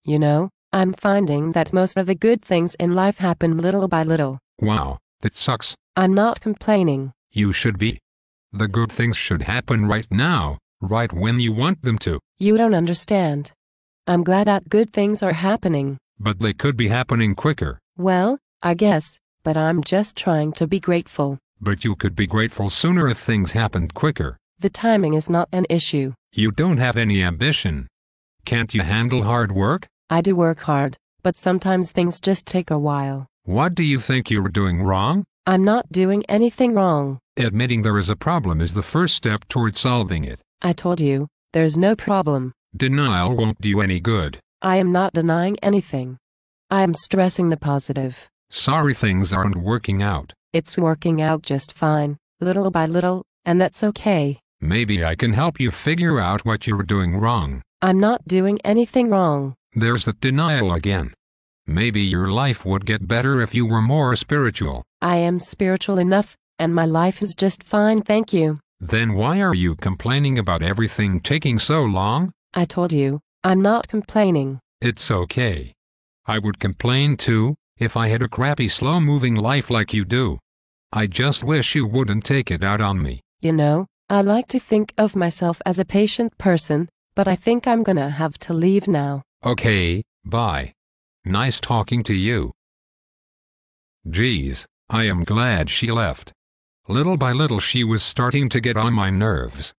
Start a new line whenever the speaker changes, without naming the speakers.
You know, I'm finding that most of the good things in life happen little by little.
Wow, that sucks.
I'm not complaining.
You should be. The good things should happen right now, right when you want them to.
You don't understand. I'm glad that good things are happening.
But they could be happening quicker.
Well, I guess, but I'm just trying to be grateful.
But you could be grateful sooner if things happened quicker.
The timing is not an issue.
You don't have any ambition. Can't you handle hard work?
I do work hard, but sometimes things just take a while.
What do you think you're doing wrong?
I'm not doing anything wrong.
Admitting there is a problem is the first step toward solving it.
I told you, there's no problem.
Denial won't do any good.
I am not denying anything. I am stressing the positive.
Sorry things aren't working out.
It's working out just fine, little by little, and that's okay.
Maybe I can help you figure out what you're doing wrong.
I'm not doing anything wrong.
There's that denial again. Maybe your life would get better if you were more spiritual.
I am spiritual enough, and my life is just fine, thank you.
Then why are you complaining about everything taking so long?
I told you, I'm not complaining.
It's okay. I would complain too, if I had a crappy slow-moving life like you do. I just wish you wouldn't take it out on me.
You know, I like to think of myself as a patient person, but I think I'm gonna have to leave now.
Okay, bye. Nice talking to you. Geez, I am glad she left. Little by little she was starting to get on my nerves.